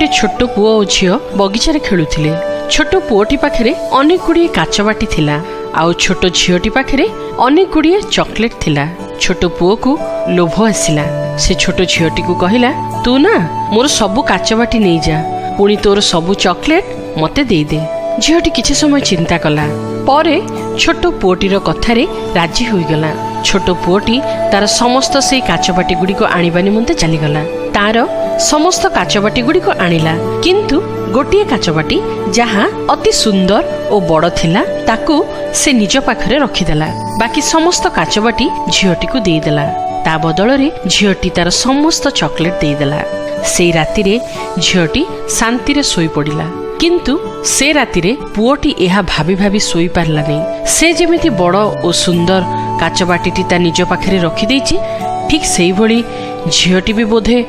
गोटे छोट पुओ और झील बगीचारे खेलुथिले। छोट पुओटी पाखरे अनेक गुड़िए काचबाटी थिला आउ छोट झीलटी पाखरे अनेक गुड़िए चॉकलेट थिला। छोट पुओ को लोभ आसिला। से छोट झीलटी को कहला, तू ना मोर सबु काचबाटी नहीं जा, पुणी तोर सबु चॉकलेट मते दे दे। झीलटी किछि समय चिंता कला परे छोट पुओटीर कथारे राजी होईगला। छोट पुओटी तार समस्त से काचबाटी गुड़ी को आनिबा निमंते चलीगला। तार समस्त काचबाटी गुड़ी को आनिला, किंतु गोटिए काचबाटी जहाँ अति सुंदर और बड़ थिला ताकू से निज पाखरे रखिदेला। बाकी समस्त काचबाटी झीलटी को देदेला। ता बदल रे झीलटी तार समस्त चॉकलेट देदेला। से रातिरे झीलटी शांति रे सोई पड़िला। किंतु से रातिरे पुओटी एहा भाभी भाभी सोई पारला नहीं। से जेमिति बड़ और सुंदर काचबाटीटी ता निज पाखरे रखी देइछि, ठीक सेही भली झीलटी भी बोधे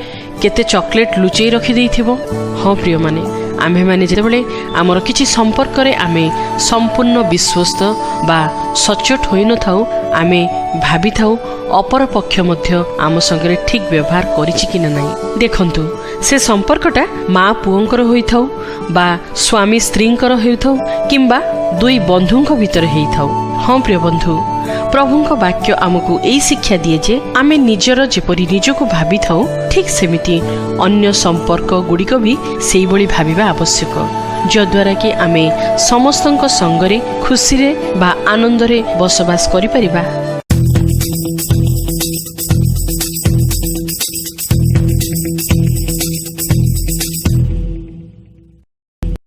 केते चॉकलेट लुचेई रखी देइथिबो। हाँ प्रिय माने, आमे माने जेतेबेले आमर किछि संपर्क रे आमे संपूर्ण विश्वस्त बा सचोट होई न थाउ, आमे भाबी थाउ अपर पक्ष मध्य आम संगे ठीक व्यवहार करिछि कि नाही। देखंतु से संपर्कटा माँ पुओंकर होई थाउ बा स्वामी स्त्रींकर होई थाउ किंबा दुई बंधुंक भितर हेई थाउ। हाँ प्रिय बंधु, प्रभुंक वाक्य आमको यही शिक्षा दिए जे आमे निजर जेपरि निजको भाबी थाउ, ठीक सेमिति अन्य संपर्क गुड़िक भी सेही भली भाबिबा आवश्यक, जद्वारा कि आमे समस्तंक संगरे खुशी रे बा आनंद रे बसवास करि परिबा।